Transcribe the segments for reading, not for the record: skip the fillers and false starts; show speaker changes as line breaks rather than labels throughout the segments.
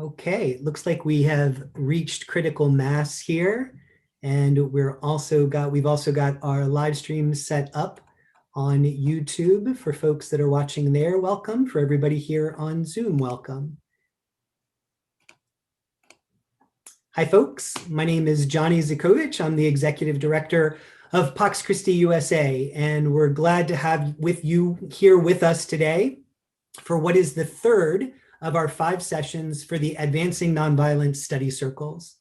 Okay, it looks like we have reached critical mass here, and we've also got our live stream set up on YouTube for folks that are watching there. Welcome. For everybody here on Zoom, welcome. Hi, folks. My name is Johnny Zukovich. I'm the Executive Director of Pax Christi USA, and we're glad to have you here with us today for what is the third of our 5 sessions for the Advancing Nonviolence Study Circles.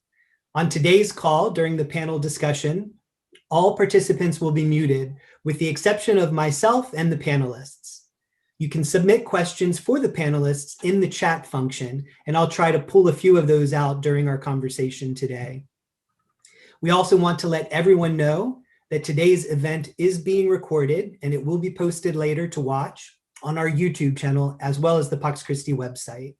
On today's call, during the panel discussion, all participants will be muted, with the exception of myself and the panelists. You can submit questions for the panelists in the chat function, and I'll try to pull a few of those out during our conversation today. We also want to let everyone know that today's event is being recorded, and it will be posted later to watch on our YouTube channel, as well as the Pax Christi website.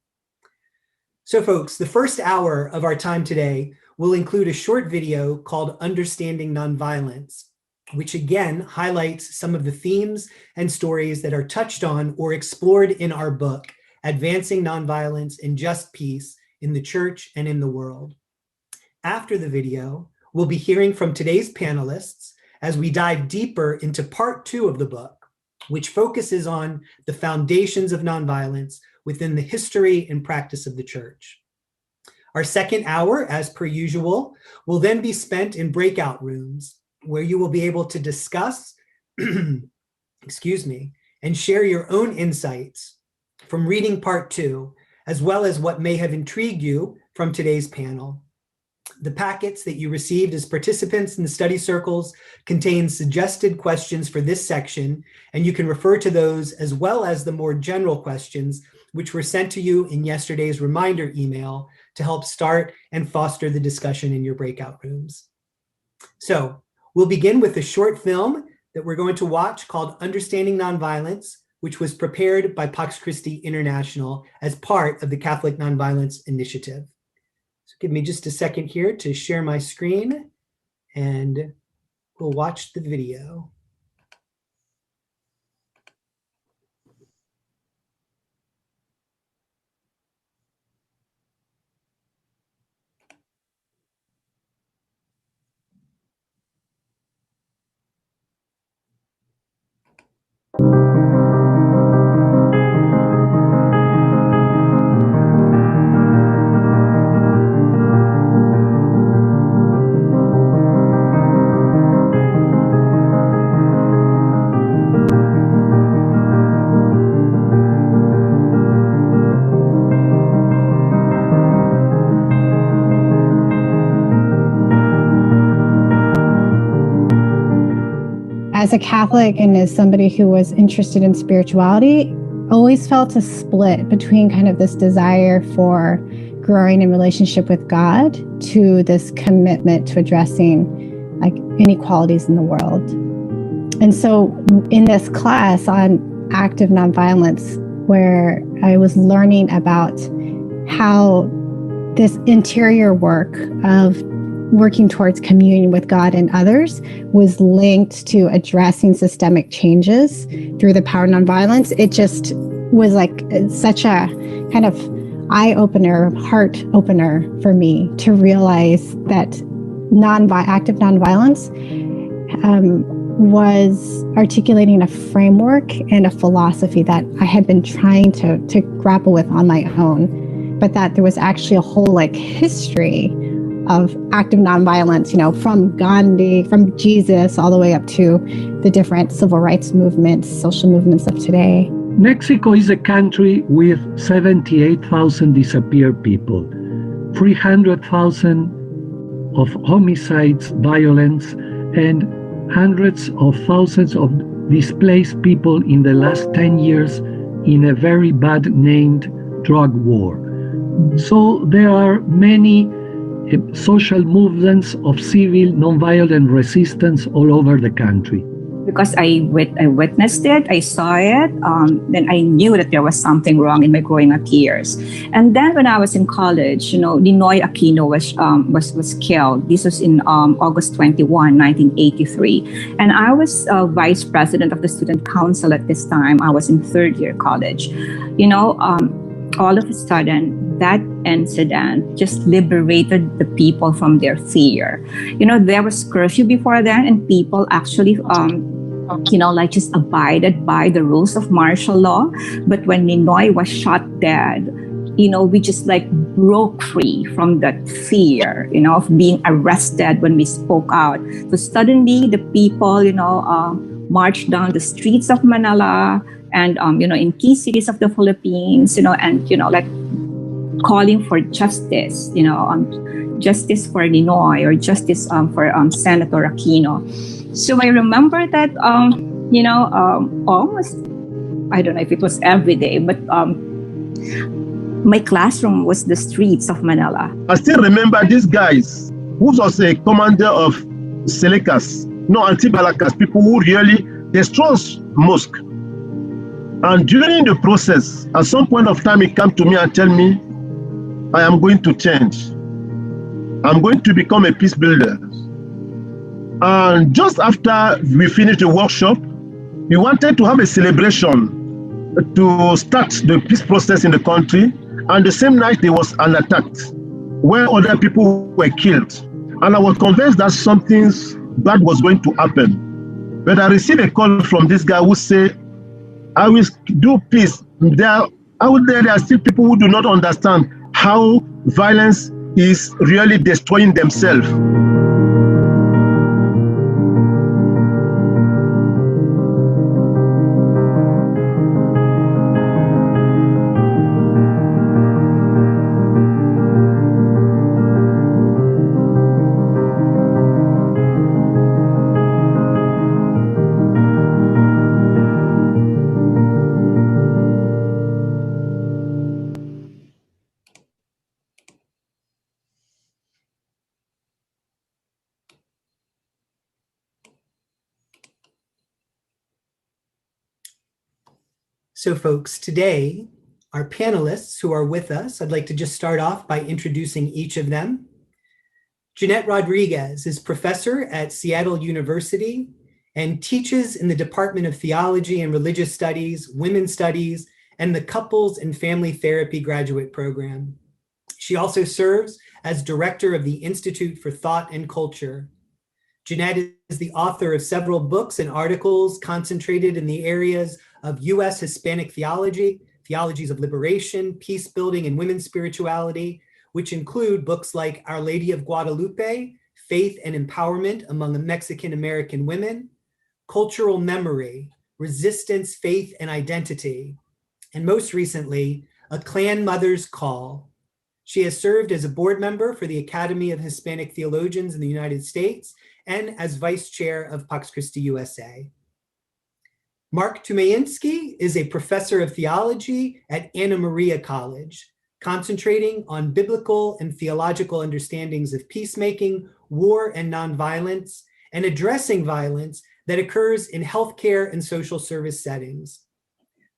So folks, the first hour of our time today will include a short video called Understanding Nonviolence, which again highlights some of the themes and stories that are touched on or explored in our book, Advancing Nonviolence and Just Peace in the Church and in the World. After the video, we'll be hearing from today's panelists as we dive deeper into part 2 of the book, which focuses on the foundations of nonviolence within the history and practice of the church. Our second hour, as per usual, will then be spent in breakout rooms where you will be able to discuss, excuse me, and share your own insights from reading part 2, as well as what may have intrigued you from today's panel. The packets that you received as participants in the study circles contain suggested questions for this section, and you can refer to those as well as the more general questions which were sent to you in yesterday's reminder email to help start and foster the discussion in your breakout rooms. So we'll begin with a short film that we're going to watch called Understanding Nonviolence, which was prepared by Pax Christi International as part of the Catholic Nonviolence Initiative. So give me just a second here to share my screen, and we'll watch the video.
As a Catholic and as somebody who was interested in spirituality, always felt a split between kind of this desire for growing in relationship with God to this commitment to addressing like inequalities in the world. And so in this class on active nonviolence, where I was learning about how this interior work of working towards communion with God and others was linked to addressing systemic changes through the power of nonviolence. It just was like such a kind of eye-opener, heart-opener for me to realize that active nonviolence was articulating a framework and a philosophy that I had been trying to grapple with on my own, but that there was actually a whole like history of active nonviolence, from Gandhi, from Jesus, all the way up to the different civil rights movements, social movements of today.
Mexico is a country with 78,000 disappeared people, 300,000 of homicides, violence, and hundreds of thousands of displaced people in the last 10 years in a very bad named drug war. So there are many social movements of civil nonviolent resistance all over the country.
Because I witnessed it, I saw it, then I knew that there was something wrong in my growing up years. And then when I was in college, Ninoy Aquino was killed. This was in August 21, 1983. And I was vice president of the student council at this time. I was in third year college. All of a sudden, that incident just liberated the people from their fear. There was curfew before then, and people actually, just abided by the rules of martial law. But when Ninoy was shot dead, we just broke free from that fear, of being arrested when we spoke out. So suddenly the people, marched down the streets of Manila and, in key cities of the Philippines, and, calling for justice, justice for Ninoy or justice for Senator Aquino. So I remember that, almost, I don't know if it was every day, but my classroom was the streets of Manila.
I still remember these guys who was a commander of Selekas, anti-Balakas, people who really destroyed mosque. And during the process, at some point of time, he came to me and tell me, I am going to change. I'm going to become a peace builder. And just after we finished the workshop, we wanted to have a celebration to start the peace process in the country. And the same night, there was an attack where other people were killed. And I was convinced that something bad was going to happen. But I received a call from this guy who said, I will do peace. Out there are still people who do not understand how violence is really destroying themselves.
So folks, today, our panelists who are with us, I'd like to just start off by introducing each of them. Jeanette Rodriguez is professor at Seattle University and teaches in the Department of Theology and Religious Studies, Women's Studies, and the Couples and Family Therapy graduate program. She also serves as director of the Institute for Thought and Culture. Jeanette is the author of several books and articles concentrated in the areas of U.S. Hispanic theology, theologies of liberation, peace building, and women's spirituality, which include books like Our Lady of Guadalupe, Faith and Empowerment Among Mexican American Women, Cultural Memory, Resistance, Faith, and Identity, and most recently, A Clan Mother's Call. She has served as a board member for the Academy of Hispanic Theologians in the United States and as vice chair of Pax Christi USA. Mark Tumainski is a professor of theology at Anna Maria College, concentrating on biblical and theological understandings of peacemaking, war, and nonviolence, and addressing violence that occurs in healthcare and social service settings.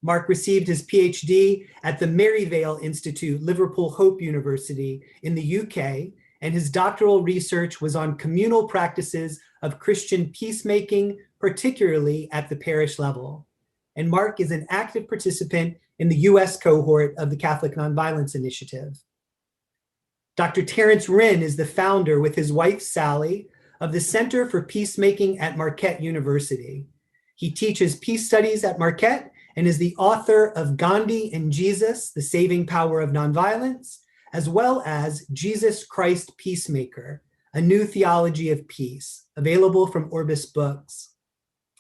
Mark received his PhD at the Maryvale Institute, Liverpool Hope University in the UK, and his doctoral research was on communal practices of Christian peacemaking, particularly at the parish level. And Mark is an active participant in the US cohort of the Catholic Nonviolence Initiative. Dr. Terrence Rinn is the founder with his wife, Sally, of the Center for Peacemaking at Marquette University. He teaches peace studies at Marquette and is the author of Gandhi and Jesus, The Saving Power of Nonviolence, as well as Jesus Christ Peacemaker, A New Theology of Peace, available from Orbis Books.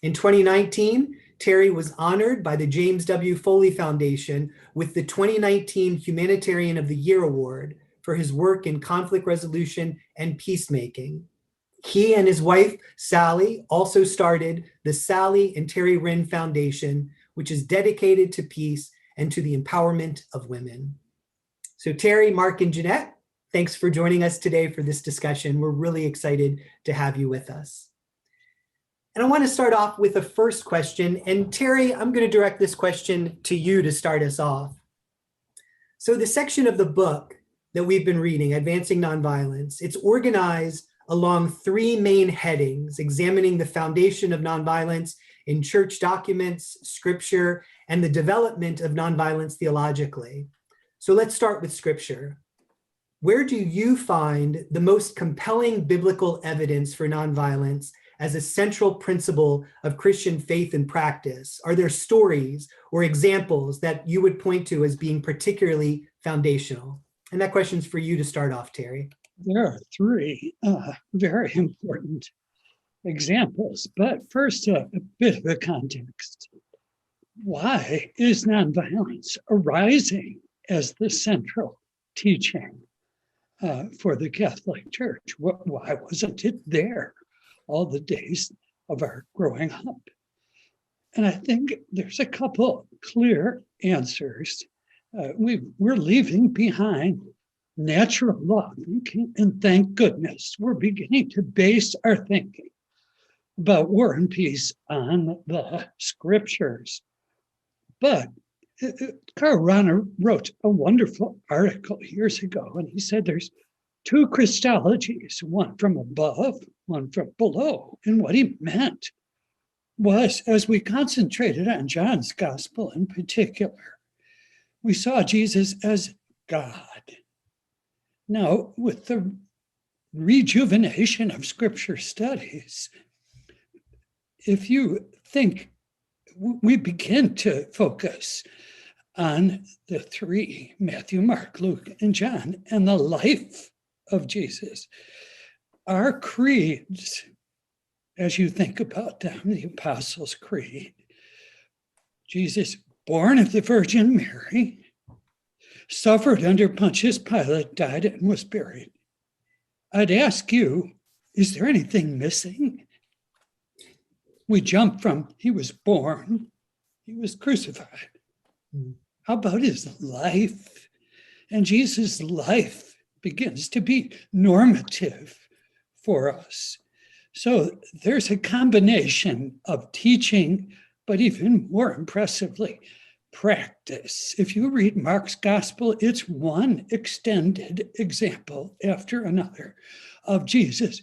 In 2019, Terry was honored by the James W. Foley Foundation with the 2019 Humanitarian of the Year Award for his work in conflict resolution and peacemaking. He and his wife, Sally, also started the Sally and Terry Rinn Foundation, which is dedicated to peace and to the empowerment of women. So Terry, Mark, and Jeanette, thanks for joining us today for this discussion. We're really excited to have you with us. And I want to start off with a first question. And Terry, I'm going to direct this question to you to start us off. So the section of the book that we've been reading, Advancing Nonviolence, it's organized along three main headings, examining the foundation of nonviolence in church documents, scripture, and the development of nonviolence theologically. So let's start with scripture. Where do you find the most compelling biblical evidence for nonviolence as a central principle of Christian faith and practice? Are there stories or examples that you would point to as being particularly foundational? And that question's for you to start off, Terry.
There are three very important examples, but first a bit of a context. Why is nonviolence arising as the central teaching for the Catholic Church? Why wasn't it there all the days of our growing up? And I think there's a couple clear answers. We're leaving behind natural law thinking, and thank goodness we're beginning to base our thinking about war and peace on the scriptures. But Karl Rahner wrote a wonderful article years ago, and he said there's two Christologies, one from above, one from below. And what he meant was, as we concentrated on John's gospel in particular, we saw Jesus as God. Now, with the rejuvenation of scripture studies, if you think we begin to focus on the three, Matthew, Mark, Luke, and John, and the life of Jesus, our creeds, as you think about them, the Apostles' Creed, Jesus, born of the Virgin Mary, suffered under Pontius Pilate, died, and was buried. I'd ask you, is there anything missing? We jump from he was born, he was crucified. How about his life? And Jesus' life begins to be normative for us. So there's a combination of teaching, but even more impressively, practice. If you read Mark's gospel, it's one extended example after another of Jesus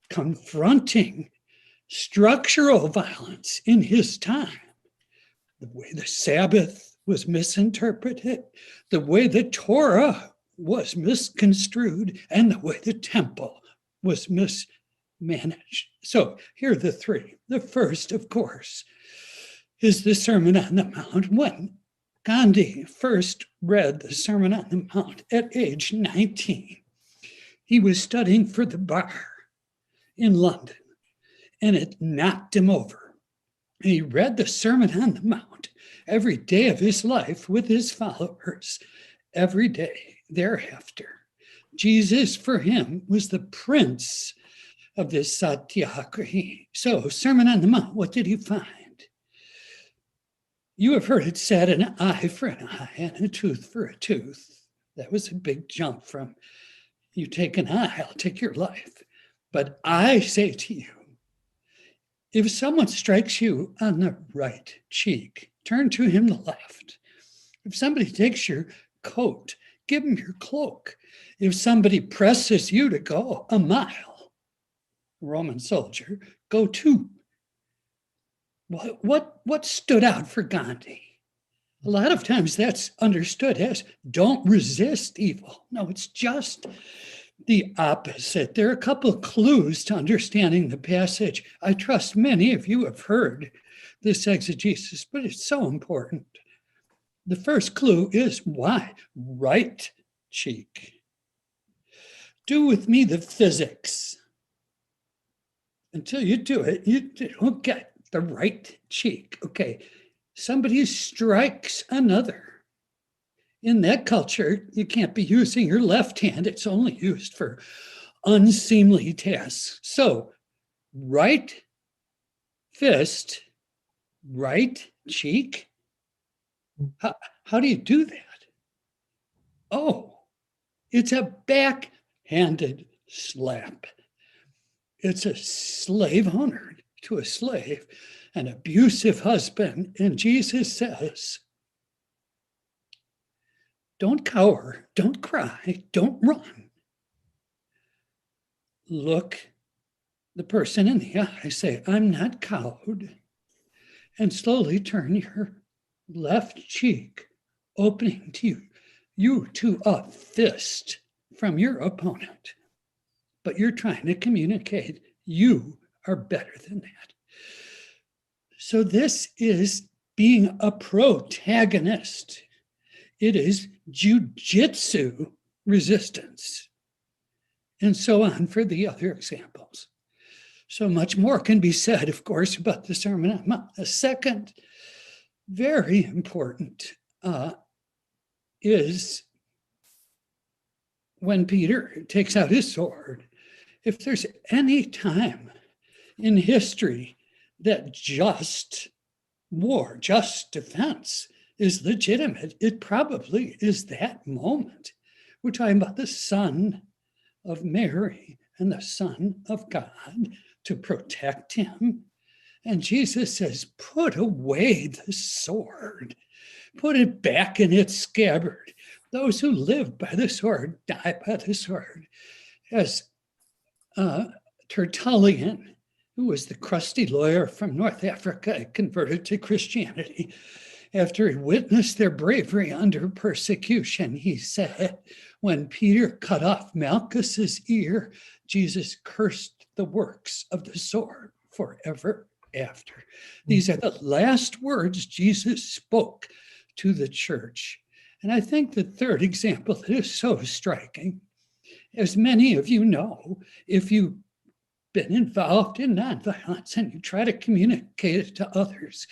confronting structural violence in his time. The way the Sabbath was misinterpreted, the way the Torah was misconstrued, and the way the temple was mismanaged. So here are the three. The first, of course, is the Sermon on the Mount. When Gandhi first read the Sermon on the Mount at age 19, he was studying for the bar in London, and it knocked him over. And he read the Sermon on the Mount every day of his life with his followers, every day thereafter. Jesus, for him, was the prince of this satyagrahi. So, Sermon on the Mount, what did he find? You have heard it said, an eye for an eye and a tooth for a tooth. That was a big jump from, you take an eye, I'll take your life. But I say to you, if someone strikes you on the right cheek, turn to him the left. If somebody takes your coat, give him your cloak. If somebody presses you to go a mile, Roman soldier, go 2. What stood out for Gandhi? A lot of times that's understood as don't resist evil. No, it's just the opposite. There are a couple of clues to understanding the passage. I trust many of you have heard this exegesis, but it's so important. The first clue is why? Right cheek. Do with me the physics. Until you do it, you don't get the right cheek. Okay, somebody strikes another. In that culture, you can't be using your left hand. It's only used for unseemly tasks. So, right fist, right cheek. How do you do that? Oh, it's a backhanded slap. It's a slave owner to a slave, an abusive husband. And Jesus says, don't cower, don't cry, don't run. Look the person in the eye, say, I'm not cowed, and slowly turn your left cheek, opening to you you to a fist from your opponent, but you're trying to communicate you are better than that. So this is being a protagonist. It is jujitsu resistance, and so on for the other examples. So much more can be said, of course, about the Sermon on the Mount. The second, very important, is when Peter takes out his sword. If there's any time in history that just war, just defense is legitimate, it probably is that moment. We're talking about the Son of Mary and the Son of God to protect him. And Jesus says, put away the sword, put it back in its scabbard. Those who live by the sword die by the sword. As Tertullian, who was the crusty lawyer from North Africa, converted to Christianity, after he witnessed their bravery under persecution, he said, when Peter cut off Malchus's ear, Jesus cursed the works of the sword forever after. These are the last words Jesus spoke to the church. And I think the third example that is so striking, as many of you know, if you've been involved in nonviolence and you try to communicate it to others,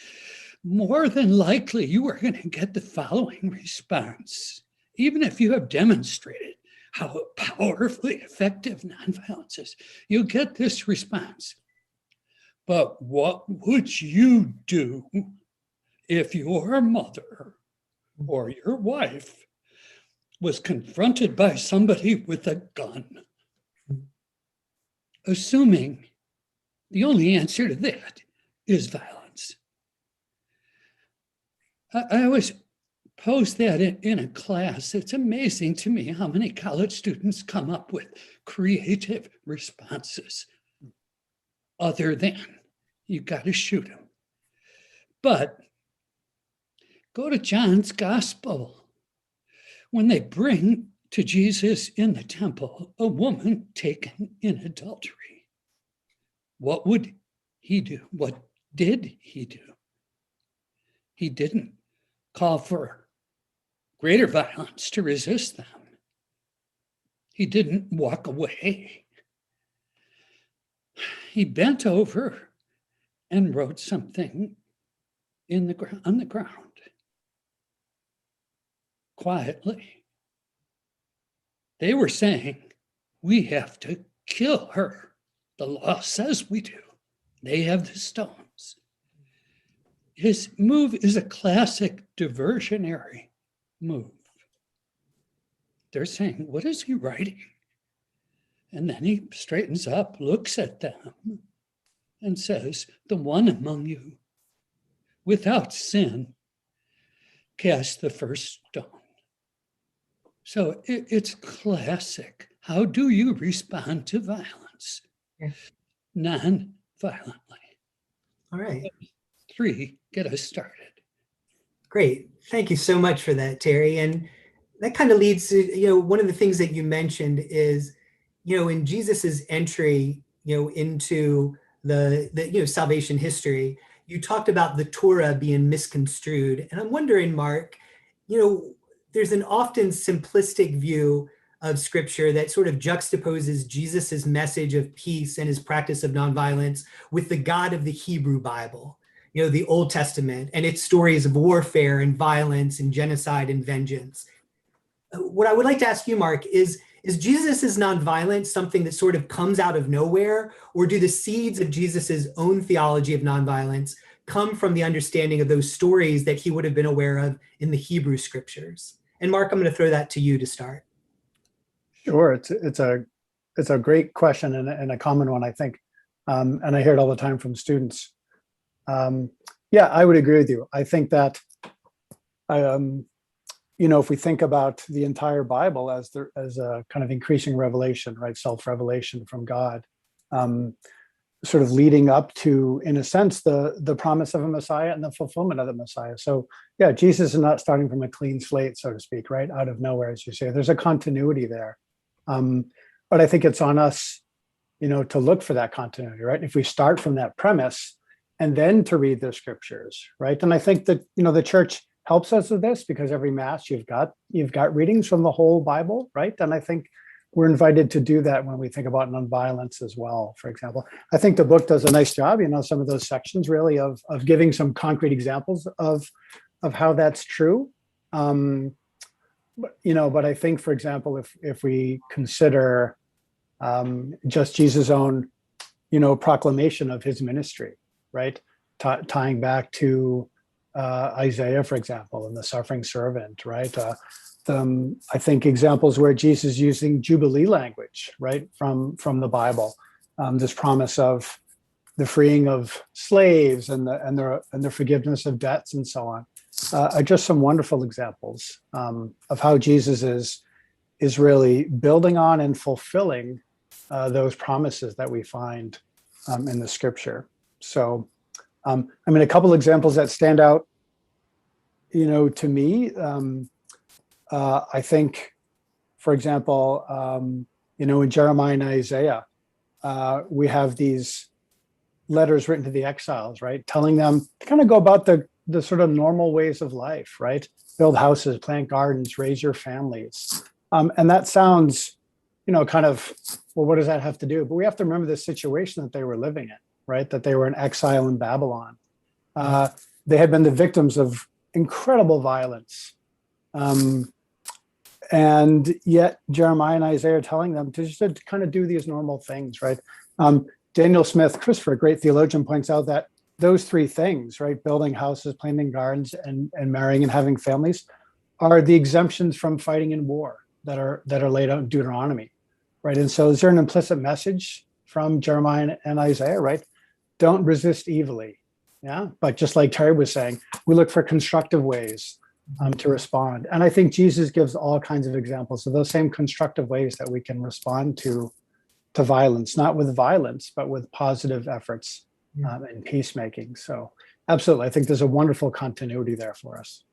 more than likely you are going to get the following response, even if you have demonstrated how powerfully effective nonviolence is. You'll get this response. But what would you do if your mother or your wife was confronted by somebody with a gun? Assuming the only answer to that is violence. I always pose that in a class. It's amazing to me how many college students come up with creative responses other than you got to shoot them. But go to John's gospel. When they bring to Jesus in the temple a woman taken in adultery, what would he do? What did he do? He didn't call for greater violence to resist them. He didn't walk away. He bent over and wrote something on the ground, quietly. They were saying, we have to kill her. The law says we do. They have the stones. His move is a classic diversionary move. They're saying, what is he writing? And then he straightens up, looks at them, and says, the one among you without sin cast the first stone. So it's classic. How do you respond to violence? Non-violently.
All right.
3, get us started.
Great. Thank you so much for that, Terry. And that kind of leads to, one of the things that you mentioned is, in Jesus's entry, into the salvation history, you talked about the Torah being misconstrued. And I'm wondering, Mark, there's an often simplistic view of scripture that sort of juxtaposes Jesus's message of peace and his practice of nonviolence with the God of the Hebrew Bible, the Old Testament, and its stories of warfare and violence and genocide and vengeance. What I would like to ask you, Mark, is Jesus's nonviolence something that sort of comes out of nowhere, or do the seeds of Jesus's own theology of nonviolence come from the understanding of those stories that he would have been aware of in the Hebrew scriptures? And Mark, I'm going to throw that to you to start.
Sure, it's a great question and a common one, I think, and I hear it all the time from students. Yeah, I would agree with you. I think that, if we think about the entire Bible as a kind of increasing revelation, right, self-revelation from God, sort of leading up to, in a sense, the promise of a Messiah and the fulfillment of the Messiah. So yeah, Jesus is not starting from a clean slate, so to speak, right out of nowhere, as you say. There's a continuity there, but I think it's on us, to look for that continuity, right? If we start from that premise and then to read the scriptures, right? And I think that the church helps us with this, because every Mass you've got readings from the whole Bible, right? And I think we're invited to do that when we think about nonviolence as well. For example, I think the book does a nice job, some of those sections really of giving some concrete examples of how that's true. But I think, for example, if we consider just Jesus' own, proclamation of his ministry, right? Tying back to Isaiah, for example, and the suffering servant, right? I think examples where Jesus is using Jubilee language, right, from the Bible, this promise of the freeing of slaves and the forgiveness of debts and so on, are just some wonderful examples of how Jesus is really building on and fulfilling those promises that we find in the Scripture. So, a couple examples that stand out, to me. I think, for example, in Jeremiah and Isaiah, we have these letters written to the exiles, right? Telling them to kind of go about the sort of normal ways of life, right? Build houses, plant gardens, raise your families. And that sounds, kind of, well, what does that have to do? But we have to remember the situation that they were living in, right? That they were in exile in Babylon. They had been the victims of incredible violence. And yet Jeremiah and Isaiah are telling them to just kind of do these normal things, right? Daniel Smith Christopher, a great theologian, points out that those three things, right, building houses, planting gardens, and marrying and having families, are the exemptions from fighting in war that are laid out in Deuteronomy, right? And so is there an implicit message from Jeremiah and Isaiah, right? Don't resist evilly, yeah? But just like Terry was saying, we look for constructive ways to respond. And I think Jesus gives all kinds of examples of those same constructive ways that we can respond to violence, not with violence, but with positive efforts and peacemaking. So absolutely, I think there's a wonderful continuity there for us.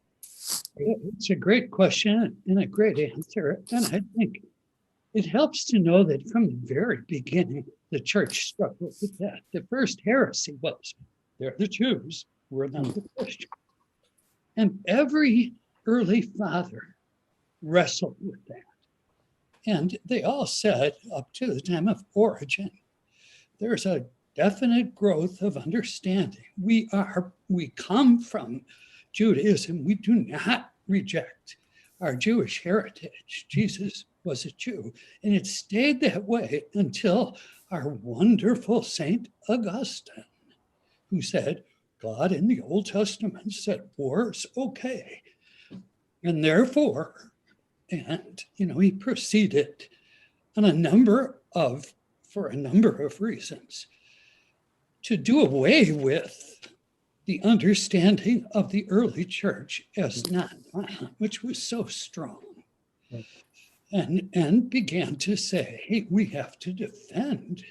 It's a great question and a great answer. And I think it helps to know that from the very beginning, the church struggled with that. The first heresy was, they're the Jews, we're not the Christians. And every early father wrestled with that. And they all said, up to the time of Origen, there's a definite growth of understanding. We come from Judaism. We do not reject our Jewish heritage. Jesus was a Jew, and it stayed that way until our wonderful Saint Augustine, who said, God in the Old Testament said war's okay. And therefore, he proceeded on for a number of reasons, to do away with the understanding of the early church as nonviolent, which was so strong, and began to say, hey, we have to defend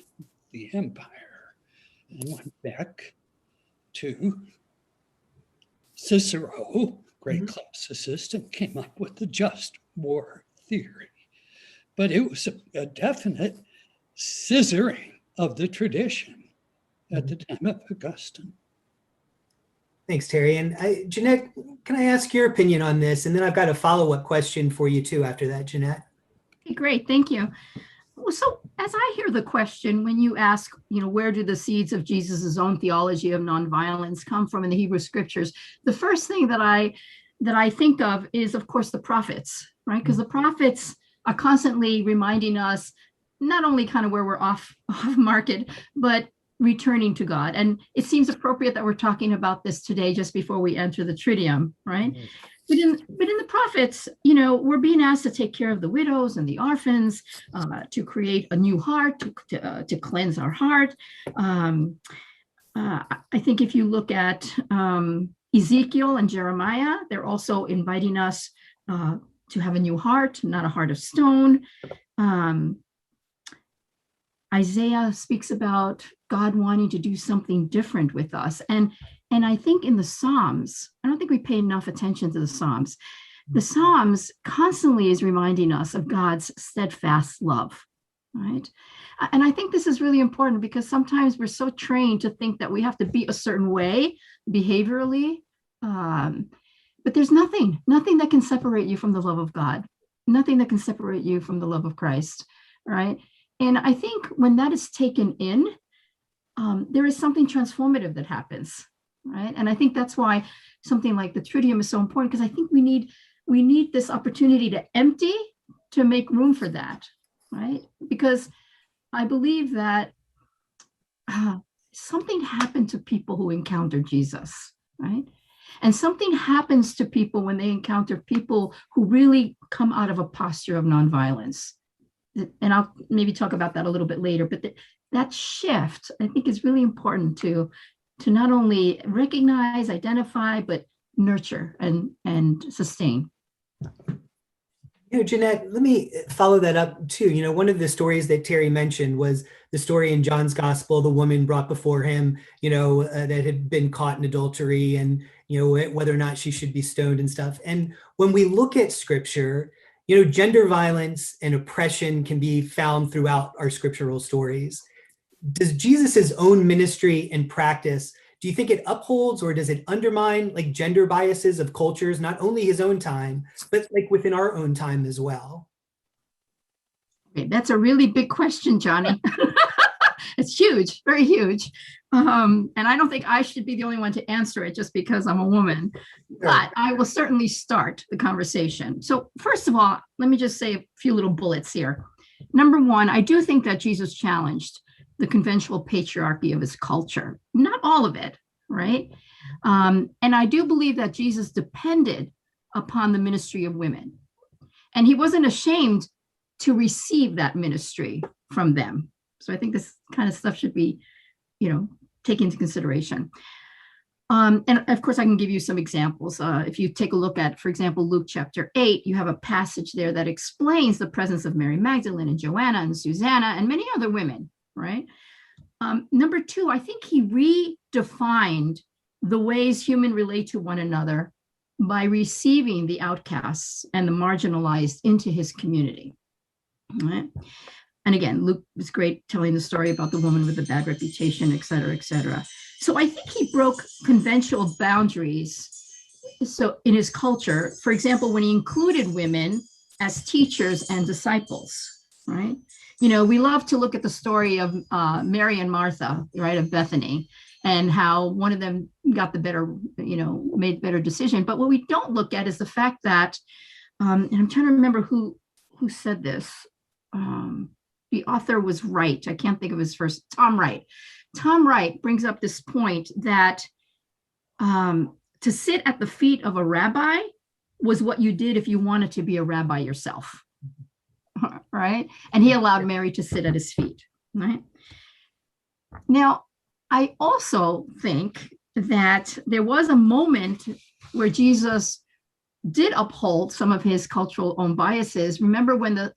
the empire, and went back to Cicero, great classicist, and came up with the just war theory. But it was a definite scissoring of the tradition at the time of Augustine.
Thanks, Terry. And Jeanette, can I ask your opinion on this? And then I've got a follow-up question for you too after that, Jeanette.
Okay, great, thank you. Well, so as I hear the question, when you ask, where do the seeds of Jesus's own theology of nonviolence come from in the Hebrew scriptures? The first thing that I think of is, of course, the prophets, right? Because the prophets are constantly reminding us not only kind of where we're off market, but returning to God. And it seems appropriate that we're talking about this today just before we enter the Triduum, right? But in the prophets, we're being asked to take care of the widows and the orphans, to create a new heart, to cleanse our heart. I think if you look at Ezekiel and Jeremiah, they're also inviting us to have a new heart, not a heart of stone. Isaiah speaks about God wanting to do something different with us. And I think in the Psalms, I don't think we pay enough attention to the Psalms. The Psalms constantly is reminding us of God's steadfast love, right? And I think this is really important because sometimes we're so trained to think that we have to be a certain way behaviorally. But there's nothing that can separate you from the love of God, nothing that can separate you from the love of Christ, right? And I think when that is taken in, there is something transformative that happens, right? And I think that's why something like the Triduum is so important, because I think we need this opportunity to empty to make room for that, right? Because I believe that something happened to people who encountered Jesus, right? And something happens to people when they encounter people who really come out of a posture of nonviolence. And I'll maybe talk about that a little bit later, but that shift, I think, is really important to not only recognize, identify, but nurture and sustain.
Jeanette, let me follow that up too. One of the stories that Terry mentioned was the story in John's gospel, the woman brought before him, that had been caught in adultery and, whether or not she should be stoned and stuff. And when we look at scripture, gender violence and oppression can be found throughout our scriptural stories. Does Jesus's own ministry and practice, do you think it upholds or does it undermine like gender biases of cultures, not only his own time, but like within our own time as well?
Okay, that's a really big question, Johnny. It's huge, very huge. And I don't think I should be the only one to answer it just because I'm a woman, but I will certainly start the conversation. So first of all, let me just say a few little bullets here. Number one, I do think that Jesus challenged the conventional patriarchy of his culture, not all of it, right? And I do believe that Jesus depended upon the ministry of women. And he wasn't ashamed to receive that ministry from them. So I think this kind of stuff should be, taken into consideration. And of course, I can give you some examples. If you take a look at, for example, Luke chapter 8, you have a passage there that explains the presence of Mary Magdalene and Joanna and Susanna and many other women, right? Number two, I think he redefined the ways humans relate to one another by receiving the outcasts and the marginalized into his community, right? And again, Luke was great telling the story about the woman with the bad reputation, et cetera, et cetera. So I think he broke conventional boundaries. So in his culture, for example, when he included women as teachers and disciples, right? We love to look at the story of Mary and Martha, right, of Bethany, and how one of them got the better, made better decision. But what we don't look at is the fact that, and I'm trying to remember who said this. The author was Wright. I can't think of his first. Tom Wright. Tom Wright brings up this point that to sit at the feet of a rabbi was what you did if you wanted to be a rabbi yourself, right? And he allowed Mary to sit at his feet, right? Now, I also think that there was a moment where Jesus did uphold some of his cultural own biases. Remember when the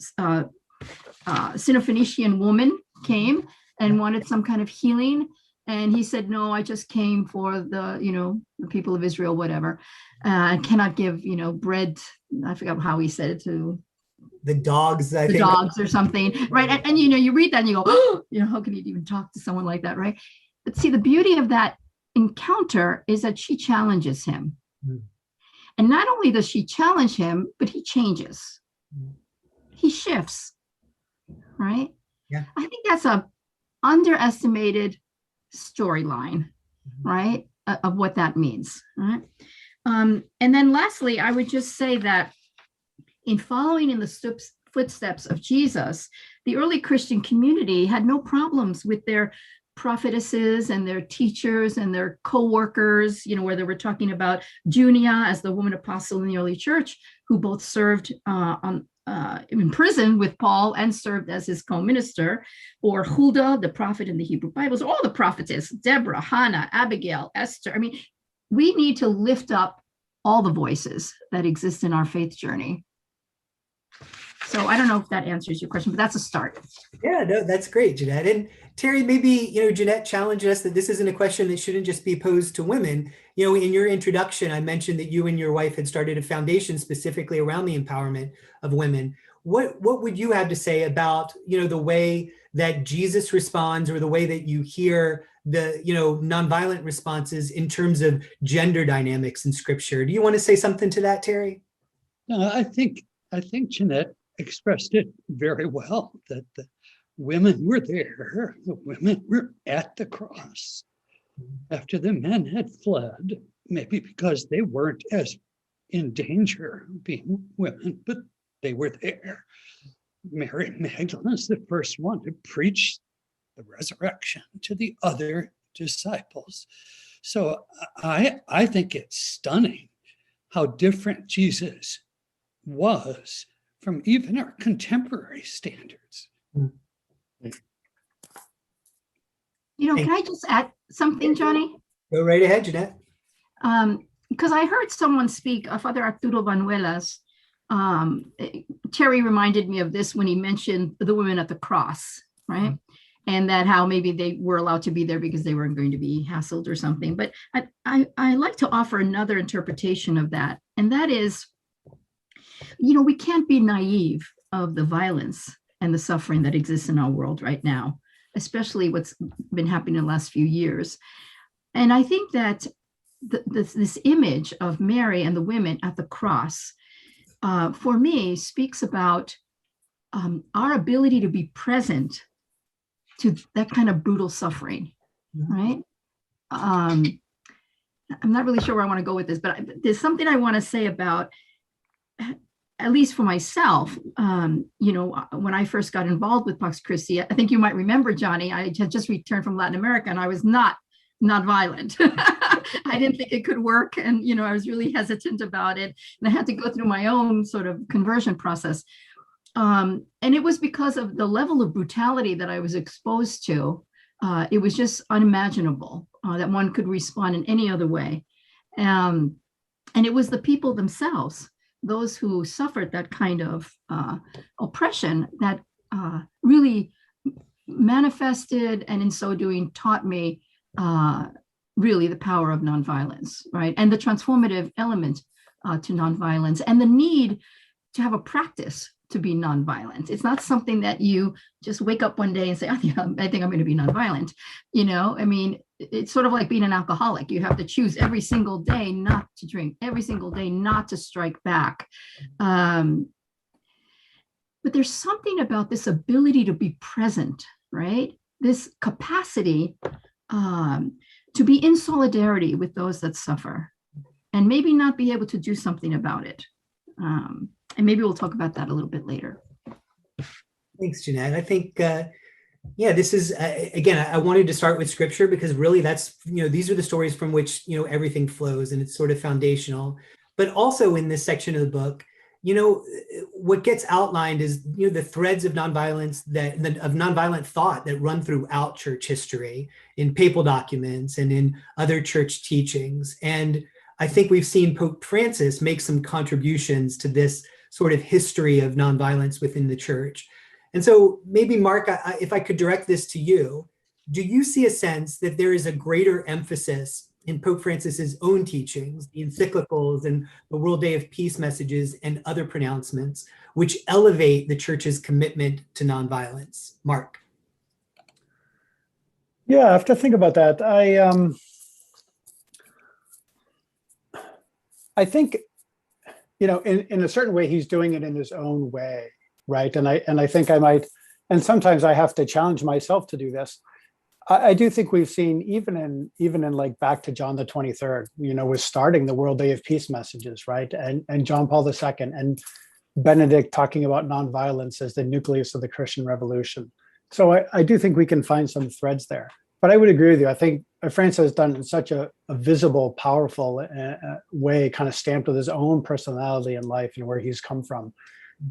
Syrophoenician woman came and wanted some kind of healing, and he said, no, I just came for the people of Israel, whatever. I cannot give bread. I forgot how he said it, to
the dogs, I think.
Dogs or something, right? And you read that and you go, oh, how can you even talk to someone like that, right? But see, the beauty of that encounter is that she challenges him. And not only does she challenge him, but he changes. He shifts. Right?
Yeah.
I think that's a underestimated storyline, right? Of what that means, right? And then lastly, I would just say that in following in the footsteps of Jesus, the early Christian community had no problems with their prophetesses and their teachers and their co-workers, whether we're talking about Junia as the woman apostle in the early church, who both served in prison with Paul and served as his co-minister, or Huldah, the prophet in the Hebrew Bibles, all the prophetess, Deborah, Hannah, Abigail, Esther. I mean, we need to lift up all the voices that exist in our faith journey. So I don't know if that answers your question, but that's a start.
Yeah, no, that's great, Jeanette. And Terry, maybe, Jeanette challenged us that this isn't a question that shouldn't just be posed to women. In your introduction, I mentioned that you and your wife had started a foundation specifically around the empowerment of women. What would you have to say about, the way that Jesus responds, or the way that you hear the, nonviolent responses in terms of gender dynamics in scripture? Do you want to say something to that, Terry?
I think Jeanette expressed it very well, that the women were there, the women were at the cross after the men had fled, maybe because they weren't as in danger of being women, but they were there. Mary Magdalene is the first one to preach the resurrection to the other disciples. So I think it's stunning how different Jesus was from even our contemporary standards.
Can I just add something, Johnny?
Go right ahead, Jeanette.
Because I heard someone speak, Father Arturo Banuelas. Terry reminded me of this when he mentioned the women at the cross, right? And that how maybe they were allowed to be there because they weren't going to be hassled or something. But I like to offer another interpretation of that. And that is, we can't be naive of the violence and the suffering that exists in our world right now, especially what's been happening in the last few years. And I think that this image of Mary and the women at the cross, for me, speaks about our ability to be present to that kind of brutal suffering, right? I'm not really sure where I want to go with this, but there's something I want to say about, at least for myself, when I first got involved with Pax Christi, I think you might remember, Johnny, I had just returned from Latin America and I was not violent. I didn't think it could work. And, I was really hesitant about it. And I had to go through my own sort of conversion process. And it was because of the level of brutality that I was exposed to. It was just unimaginable that one could respond in any other way. And it was the people themselves, those who suffered that kind of oppression, that really manifested, and in so doing taught me really the power of nonviolence, right? And the transformative element to nonviolence, and the need to have a practice to be nonviolent. It's not something that you just wake up one day and say, I think I'm going to be nonviolent. It's sort of like being an alcoholic. You have to choose every single day not to drink, every single day not to strike back. But there's something about this ability to be present, right? This capacity to be in solidarity with those that suffer, and maybe not be able to do something about it. And maybe we'll talk about that a little bit later.
Thanks, Jeanette. I think, this is, again, I wanted to start with scripture because really that's, these are the stories from which, everything flows, and it's sort of foundational. But also in this section of the book, what gets outlined is, the threads of nonviolence of nonviolent thought that run throughout church history, in papal documents and in other church teachings. And I think we've seen Pope Francis make some contributions to this sort of history of nonviolence within the church. And so maybe, Mark, if I could direct this to you, do you see a sense that there is a greater emphasis in Pope Francis's own teachings, the encyclicals and the World Day of Peace messages and other pronouncements, which elevate the church's commitment to nonviolence? Mark.
Yeah, I have to think about that. I think, in a certain way, he's doing it in his own way, right? And I think I might, and sometimes I have to challenge myself to do this. I do think we've seen, even in like back to John the 23rd, was starting the World Day of Peace messages, right? And John Paul II and Benedict talking about nonviolence as the nucleus of the Christian revolution. So I do think we can find some threads there. But I would agree with you. I think Francis has done it in such a visible, powerful way, kind of stamped with his own personality and life and where he's come from,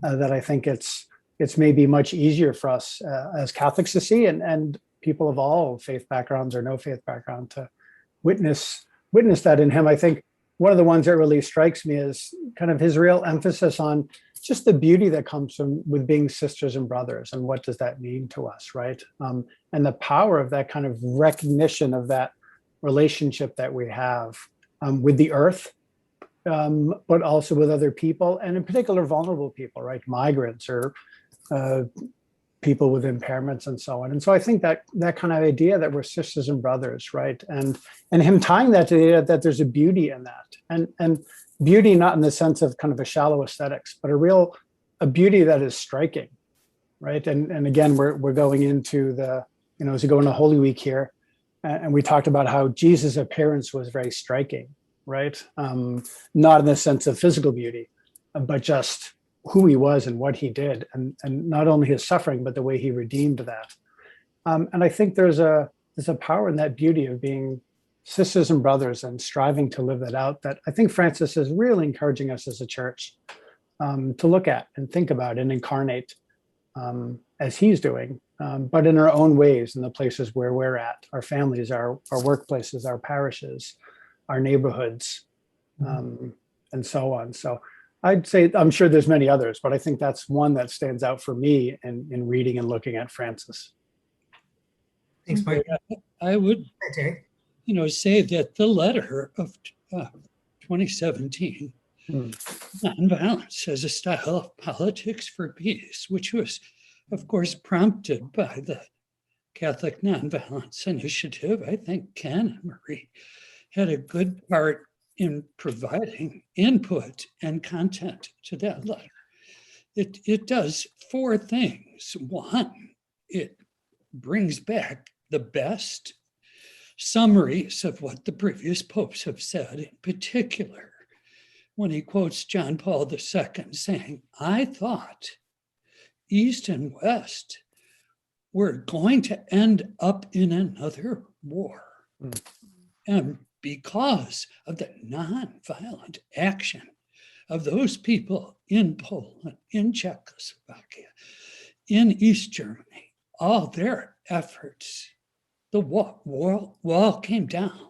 that I think it's maybe much easier for us as Catholics to see, and people of all faith backgrounds or no faith background to witness that in him. I think one of the ones that really strikes me is kind of his real emphasis on just the beauty that comes from with being sisters and brothers, and what does that mean to us, right? And the power of that kind of recognition of that relationship that we have with the earth, but also with other people, and in particular vulnerable people, right? Migrants or people with impairments and so on. And so I think that that kind of idea that we're sisters and brothers, right? And him tying that to that there's a beauty in that, and beauty not in the sense of kind of a shallow aesthetics, but a beauty that is striking, right? And again, we're going into the, as we go into Holy Week here, and we talked about how Jesus' appearance was very striking, right? Not in the sense of physical beauty, but just who he was and what he did, and not only his suffering, but the way he redeemed that. And I think there's a power in that beauty of being sisters and brothers and striving to live that out, that I think Francis is really encouraging us as a church to look at and think about and incarnate as he's doing, but in our own ways, in the places where we're at, our families, our workplaces, our parishes, our neighborhoods, and so on. So I'd say, I'm sure there's many others, but I think that's one that stands out for me in reading and looking at Francis.
Thanks, Mike.
I would,
Terry.
say that the letter of 2017, Nonviolence as a Style of Politics for Peace, which was, of course, prompted by the Catholic Nonviolence Initiative. I think Ken and Marie had a good part in providing input and content to that letter. It does four things. One, it brings back the best summaries of what the previous popes have said, in particular, when he quotes John Paul II saying, "I thought East and West were going to end up in another war." And because of the nonviolent action of those people in Poland, in Czechoslovakia, in East Germany, all their efforts, the wall came down.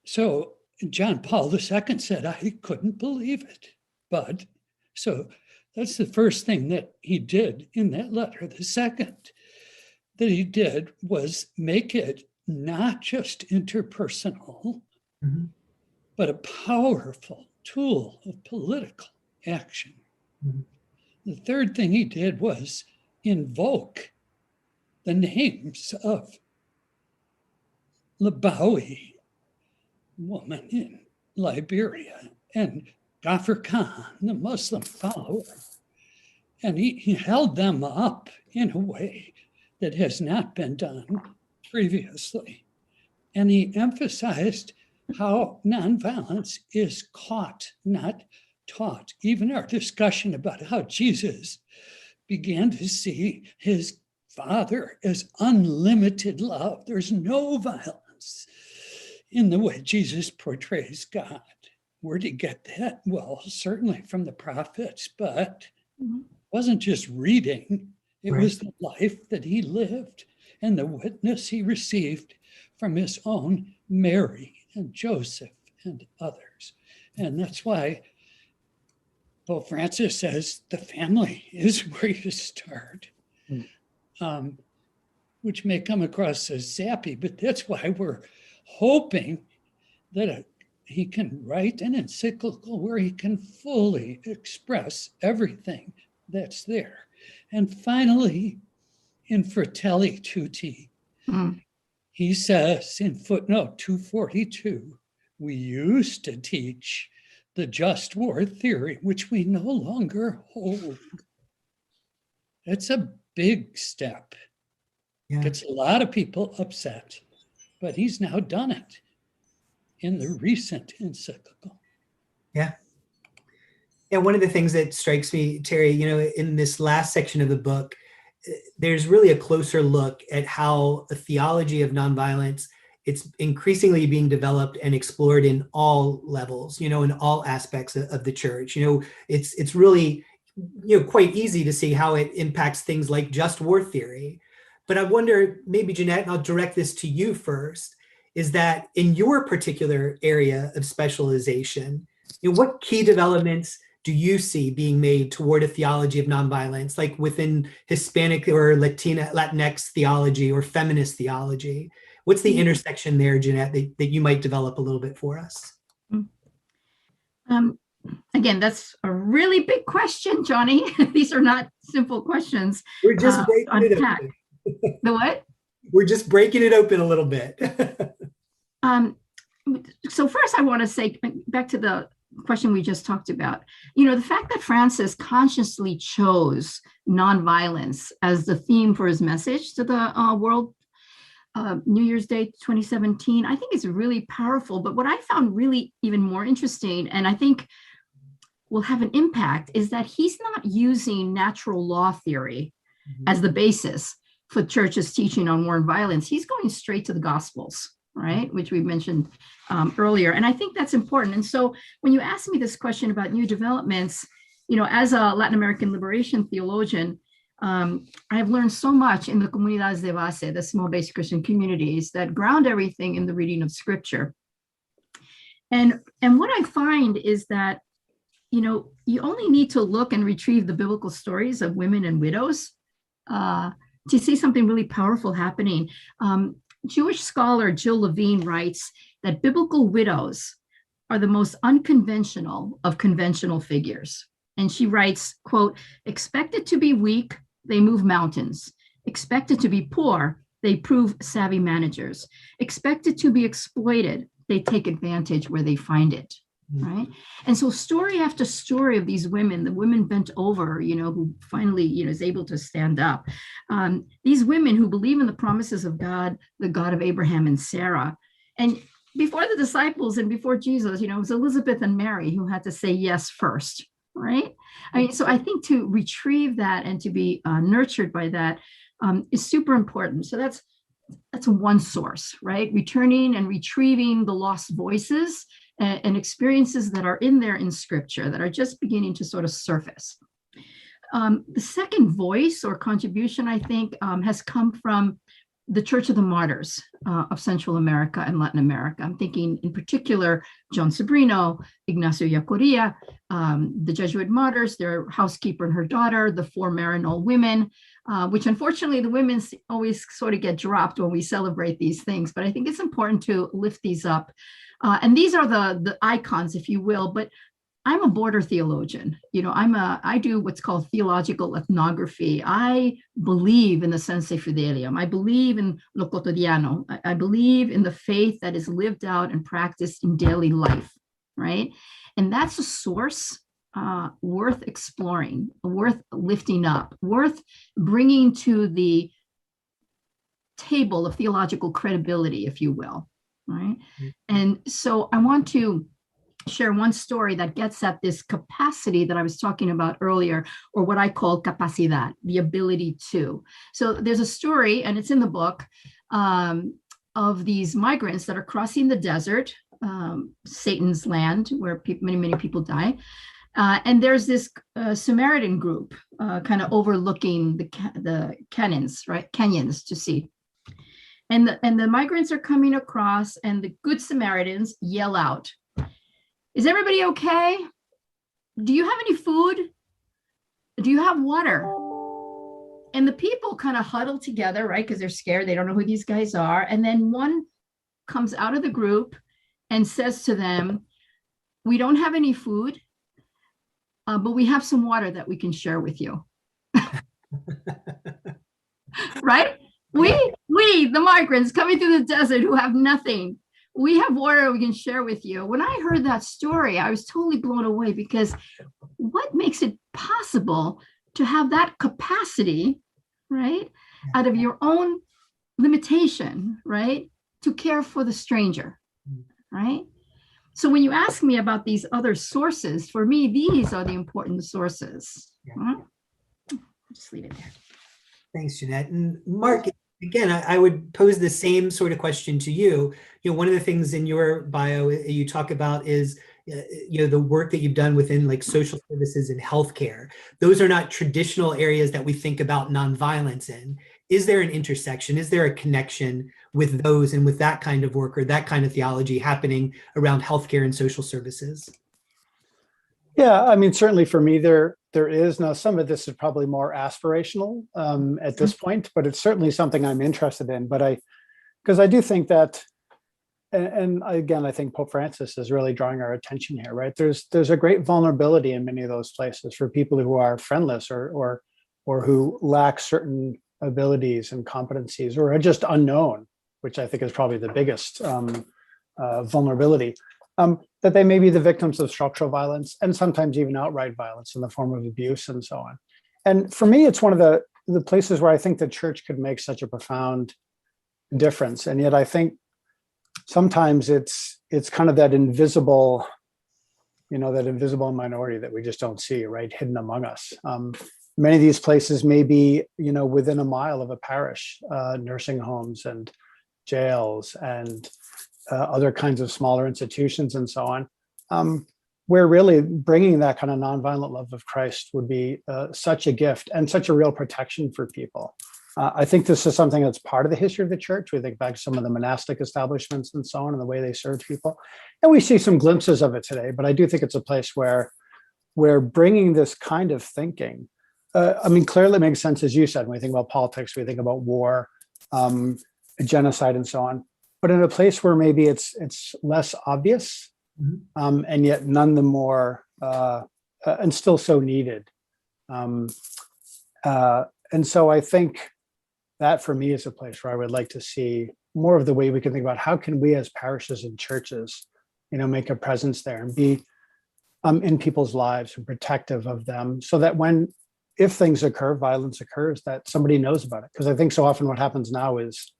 So John Paul II said, I couldn't believe it. But so that's the first thing that he did in that letter. The second that he did was make it not just interpersonal, but a powerful tool of political action. The third thing he did was invoke the names of Labawi, woman in Liberia, and Ghaffar Khan, the Muslim follower. And he held them up in a way that has not been done previously. And he emphasized how nonviolence is caught, not taught. Even our discussion about how Jesus began to see his Father as unlimited love. There's no violence in the way Jesus portrays God. Where'd he get that? Well, certainly from the prophets, but it wasn't just reading. It was the life that he lived and the witness he received from his own Mary and Joseph and others. And that's why Pope Francis says the family is where you start, which may come across as sappy, but that's why we're hoping that he can write an encyclical where he can fully express everything that's there. And finally, in Fratelli Tutti, he says in footnote 242, we used to teach the just war theory, which we no longer hold. That's a big step. Gets a lot of people upset, but he's now done it in the recent encyclical.
Yeah, one of the things that strikes me, Terry, in this last section of the book, there's really a closer look at how the theology of nonviolence, it's increasingly being developed and explored in all levels, in all aspects of the church. It's really, quite easy to see how it impacts things like just war theory. But I wonder, maybe Jeanette, and I'll direct this to you first, is that in your particular area of specialization, what key developments do you see being made toward a theology of nonviolence, like within Hispanic or Latinx theology or feminist theology? What's the intersection there, Jeanette, that you might develop a little bit for us?
Again, that's a really big question, Johnny. These are not simple questions.
We're just breaking it
open. The what?
We're just breaking it open a little bit.
So first I want to say, back to the question we just talked about, the fact that Francis consciously chose nonviolence as the theme for his message to the world, New Year's Day 2017, I think is really powerful. But what I found really even more interesting, and I think will have an impact, is that he's not using natural law theory as the basis for the church's teaching on war and violence. He's going straight to the Gospels, right, which we mentioned earlier. And I think that's important. And so when you ask me this question about new developments, as a Latin American liberation theologian, I have learned so much in the comunidades de base, the small base Christian communities that ground everything in the reading of Scripture. And what I find is that, you only need to look and retrieve the biblical stories of women and widows to see something really powerful happening. Jewish scholar Jill Levine writes that biblical widows are the most unconventional of conventional figures. And she writes, quote, "Expected to be weak, they move mountains. Expected to be poor, they prove savvy managers. Expected to be exploited, they take advantage where they find it." Right. And so story after story of these women, the women bent over, who finally, is able to stand up. These women who believe in the promises of God, the God of Abraham and Sarah. And before the disciples and before Jesus, it was Elizabeth and Mary who had to say yes first. Right. So I think to retrieve that and to be nurtured by that is super important. So that's one source, right? Returning and retrieving the lost voices and experiences that are in there in Scripture that are just beginning to sort of surface. The second voice or contribution, I think, has come from the Church of the Martyrs of Central America and Latin America. I'm thinking in particular, John Sobrino, Ignacio Yacoria, the Jesuit martyrs, their housekeeper and her daughter, the four Maryknoll women, which unfortunately the women always sort of get dropped when we celebrate these things. But I think it's important to lift these up. And these are the icons, if you will, but I'm a border theologian. I do what's called theological ethnography. I believe in the sense fidelium. I believe in lo cotidiano. I believe in the faith that is lived out and practiced in daily life, right? And that's a source worth exploring, worth lifting up, worth bringing to the table of theological credibility, if you will, right? And so I want to share one story that gets at this capacity that I was talking about earlier, or what I call capacidad, the ability to. So there's a story, and it's in the book, of these migrants that are crossing the desert, Satan's land, where many people die. And there's this Samaritan group kind of overlooking the canyons, right? Canyons to see. And the migrants are coming across, and the Good Samaritans yell out, "Is everybody okay? Do you have any food? Do you have water?" And the people kind of huddle together, right? Because they're scared. They don't know who these guys are. And then one comes out of the group and says to them, "We don't have any food, but we have some water that we can share with you." Right? We, the migrants coming through the desert who have nothing, we have water we can share with you. When I heard that story, I was totally blown away, because what makes it possible to have that capacity, right, out of your own limitation, right, to care for the stranger, right? So when you ask me about these other sources, for me, these are the important sources. Right? I'll just leave it there.
Thanks, Jeanette. And Mark, again, I would pose the same sort of question to you. One of the things in your bio you talk about is, the work that you've done within like social services and healthcare. Those are not traditional areas that we think about nonviolence in. Is there an intersection? Is there a connection with those and with that kind of work or that kind of theology happening around healthcare and social services?
Yeah, I mean, certainly for me, there is now. Some of this is probably more aspirational at this point, but it's certainly something I'm interested in. But because I do think that, and again, I think Pope Francis is really drawing our attention here, right? There's a great vulnerability in many of those places for people who are friendless or who lack certain abilities and competencies or are just unknown, which I think is probably the biggest vulnerability. That they may be the victims of structural violence and sometimes even outright violence in the form of abuse and so on. And for me, it's one of the places where I think the church could make such a profound difference. And yet I think sometimes it's kind of that invisible, that invisible minority that we just don't see, right, hidden among us. Many of these places may be, within a mile of a parish, nursing homes and jails and other kinds of smaller institutions and so on, where really bringing that kind of nonviolent love of Christ would be such a gift and such a real protection for people. I think this is something that's part of the history of the church. We think back to some of the monastic establishments and so on and the way they served people. And we see some glimpses of it today, but I do think it's a place where bringing this kind of thinking, clearly it makes sense, as you said, when we think about politics, we think about war, genocide and so on. But in a place where maybe it's less obvious, and yet none the more, and still so needed. And so I think that for me is a place where I would like to see more of the way we can think about how can we as parishes and churches, make a presence there and be in people's lives and protective of them so that if things occur, violence occurs, that somebody knows about it. Because I think so often what happens now is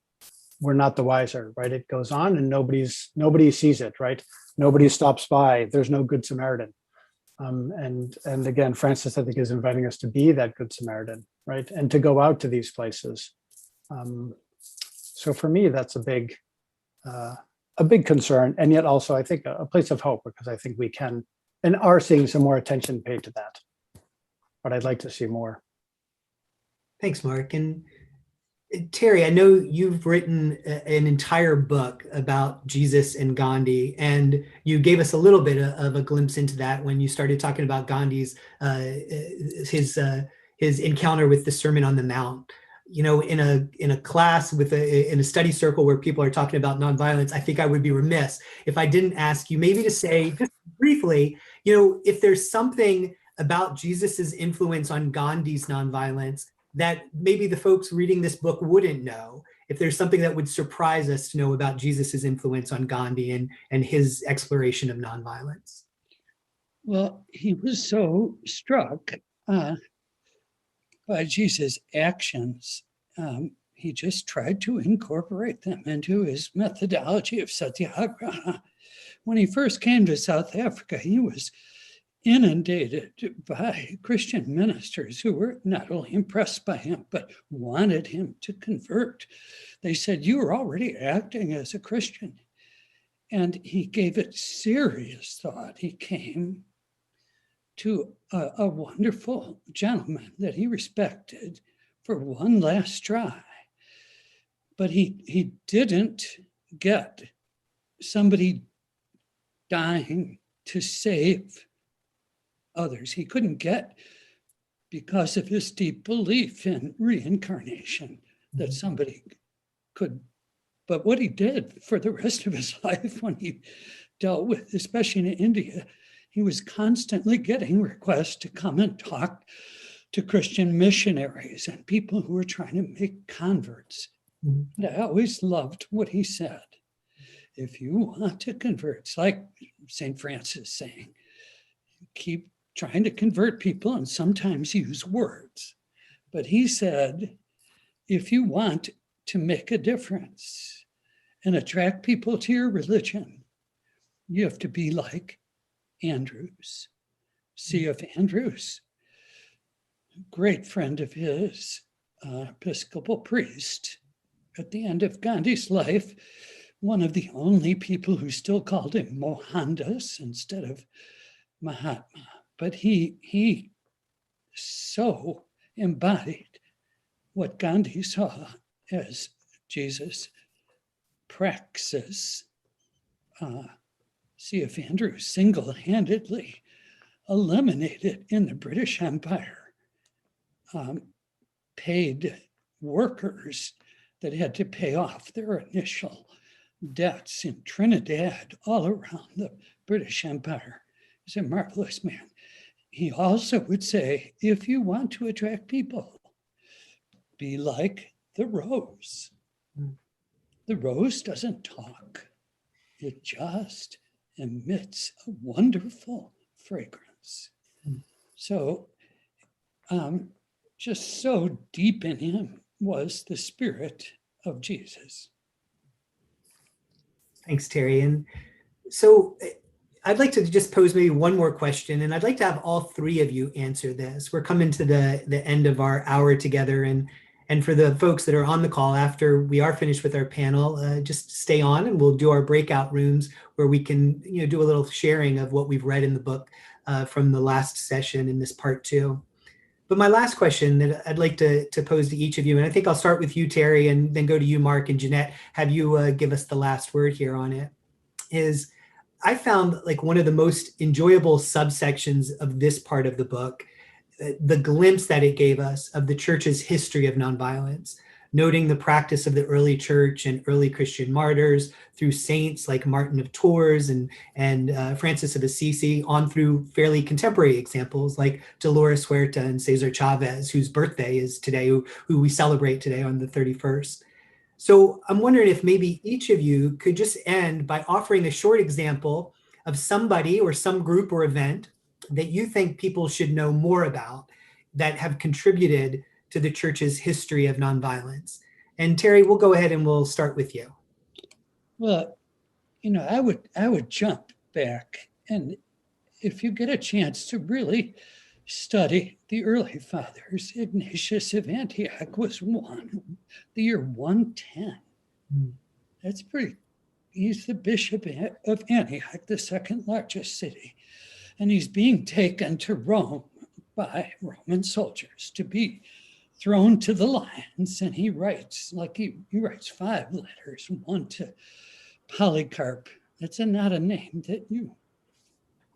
we're not the wiser, right? It goes on and nobody sees it, right? Nobody stops by. There's no good Samaritan. And again, Francis, I think, is inviting us to be that good Samaritan, right? And to go out to these places. So for me, that's a big concern. And yet also, I think, a place of hope, because I think we can and are seeing some more attention paid to that. But I'd like to see more.
Thanks, Mark. And Terry, I know you've written an entire book about Jesus and Gandhi, and you gave us a little bit of a glimpse into that when you started talking about Gandhi's his encounter with the Sermon on the Mount. In a class in a study circle where people are talking about nonviolence, I think I would be remiss if I didn't ask you maybe to say just briefly, if there's something about Jesus's influence on Gandhi's nonviolence that maybe the folks reading this book wouldn't know, if there's something that would surprise us to know about Jesus's influence on Gandhi and his exploration of nonviolence.
Well, he was so struck by Jesus' actions, he just tried to incorporate them into his methodology of satyagraha. When he first came to South Africa, he was inundated by Christian ministers who were not only impressed by him, but wanted him to convert. They said, "You are already acting as a Christian." And he gave it serious thought. He came to a wonderful gentleman that he respected for one last try. But he didn't get somebody dying to save others. He couldn't get, because of his deep belief in reincarnation, that somebody could. But what he did for the rest of his life when he dealt with, especially in India, he was constantly getting requests to come and talk to Christian missionaries and people who were trying to make converts. And I always loved what he said. If you want to convert, it's like St. Francis saying, keep trying to convert people and sometimes use words. But he said, if you want to make a difference and attract people to your religion, you have to be like Andrews. C.F. Andrews, great friend of his, Episcopal priest, at the end of Gandhi's life, one of the only people who still called him Mohandas instead of Mahatma. But he so embodied what Gandhi saw as Jesus' praxis. C.F. Andrews single-handedly eliminated in the British Empire paid workers that had to pay off their initial debts in Trinidad, all around the British Empire. He's a marvelous man. He also would say, if you want to attract people, be like the rose. The rose doesn't talk. It just emits a wonderful fragrance. So just so deep in him was the spirit of Jesus.
Thanks, Terry. And so I'd like to just pose maybe one more question, and I'd like to have all three of you answer this. We're coming to the end of our hour together, and for the folks that are on the call after we are finished with our panel, just stay on and we'll do our breakout rooms where we can do a little sharing of what we've read in the book from the last session in this part 2. But my last question that I'd like to pose to each of you, and I think I'll start with you, Terry, and then go to you, Mark, and Jeanette, have you give us the last word here on it, is I found like one of the most enjoyable subsections of this part of the book, the glimpse that it gave us of the church's history of nonviolence, noting the practice of the early church and early Christian martyrs through saints like Martin of Tours and Francis of Assisi, on through fairly contemporary examples like Dolores Huerta and Cesar Chavez, whose birthday is today, who we celebrate today on the 31st. So I'm wondering if maybe each of you could just end by offering a short example of somebody or some group or event that you think people should know more about that have contributed to the church's history of nonviolence. And Terry, we'll go ahead and we'll start with you.
Well, I would jump back, and if you get a chance to really study the early fathers, Ignatius of Antioch was the year 110. That's pretty. He's the bishop of Antioch, the second largest city, and he's being taken to Rome by Roman soldiers to be thrown to the lions. And he writes, he writes 5 letters, one to Polycarp. That's not a name that you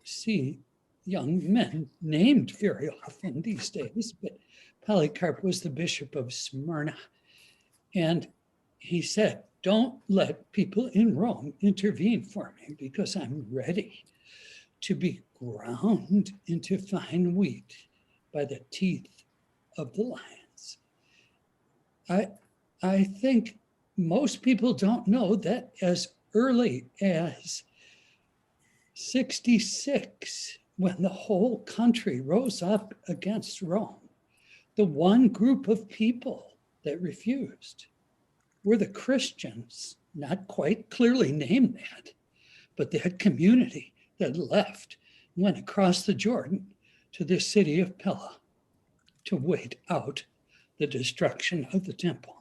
see young men named very often these days, but Polycarp was the bishop of Smyrna. And he said, don't let people in Rome intervene for me, because I'm ready to be ground into fine wheat by the teeth of the lions. I think most people don't know that as early as 66, when the whole country rose up against Rome, the one group of people that refused were the Christians, not quite clearly named that, but that community that left, went across the Jordan to the city of Pella to wait out the destruction of the temple.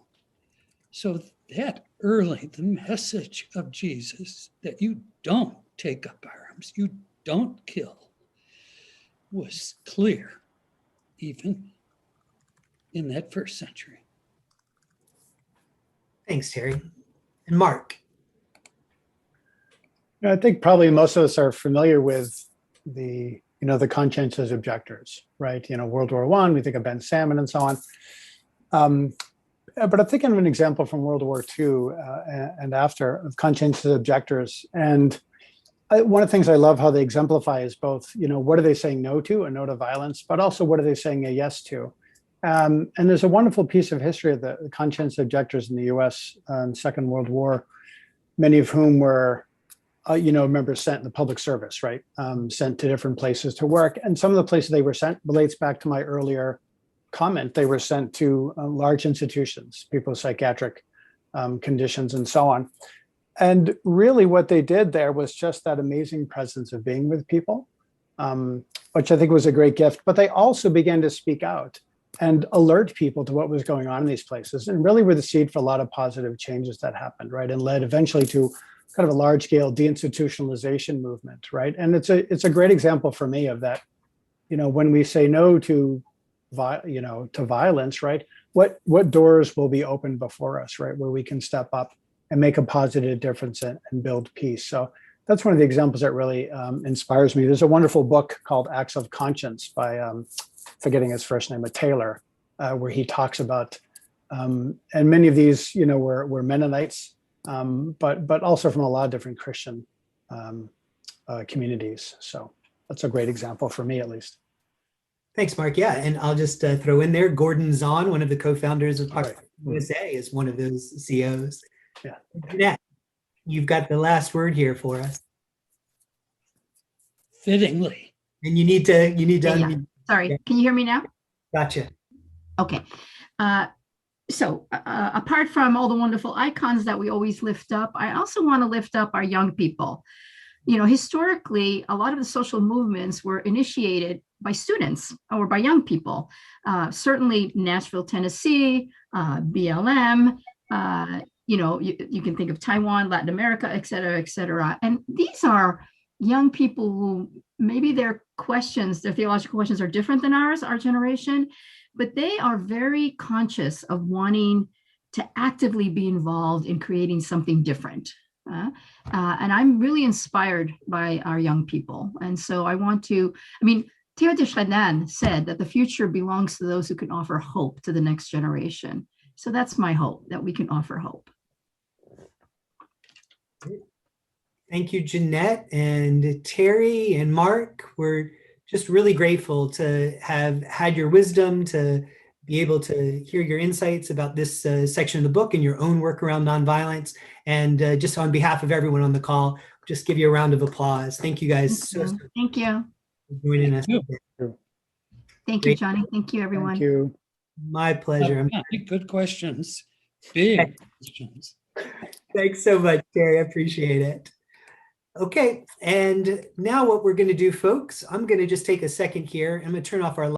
So that early, the message of Jesus that you don't take up arms, you don't kill, was clear even in that first century.
Thanks, Terry. And Mark.
I think probably most of us are familiar with the conscientious objectors, right? World War I, we think of Ben Salmon and so on. But I'm thinking of an example from World War II and after, of conscientious objectors. And one of the things I love how they exemplify is both, what are they saying no to, a no to violence, but also what are they saying a yes to? And there's a wonderful piece of history of the conscientious objectors in the US in Second World War, many of whom were, members sent in the public service, right? Sent to different places to work. And some of the places they were sent relates back to my earlier comment. They were sent to large institutions, people with psychiatric conditions and so on. And really what they did there was just that amazing presence of being with people, which I think was a great gift. But they also began to speak out and alert people to what was going on in these places, and really were the seed for a lot of positive changes that happened, right? And led eventually to kind of a large scale deinstitutionalization movement, right? And it's a great example for me of that, when we say no to violence, right? What doors will be open before us, right? Where we can step up and make a positive difference and build peace. So that's one of the examples that really inspires me. There's a wonderful book called Acts of Conscience by, forgetting his first name, Taylor, where he talks about, and many of these, were Mennonites, but also from a lot of different Christian communities. So that's a great example for me, at least.
Thanks, Mark. Yeah, and I'll just throw in there, Gordon Zahn, one of the co-founders of
Right.
USA, is one of those CEOs.
Yeah.
Jeanette, you've got the last word here for us.
Fittingly.
And you need to
Yeah. Sorry, can you hear me now?
Gotcha.
Okay. So apart from all the wonderful icons that we always lift up, I also want to lift up our young people. Historically, a lot of the social movements were initiated by students or by young people. Certainly Nashville, Tennessee, BLM, you can think of Taiwan, Latin America, et cetera, et cetera. And these are young people who maybe their theological questions are different than ours, our generation, but they are very conscious of wanting to actively be involved in creating something different. And I'm really inspired by our young people. And so Theo de Chardin said that the future belongs to those who can offer hope to the next generation. So that's my hope, that we can offer hope.
Thank you, Jeanette and Terry and Mark. We're just really grateful to have had your wisdom, to be able to hear your insights about this section of the book and your own work around nonviolence. And just on behalf of everyone on the call, just give you a round of applause. Thank you guys.
Thank you.
For joining us.
Thank you, Johnny. Thank you, everyone.
Thank you.
My pleasure.
Good questions. Big questions.
Thanks so much, Terry. I appreciate it. Okay, and now what we're going to do, folks, I'm going to just take a second here. I'm going to turn off our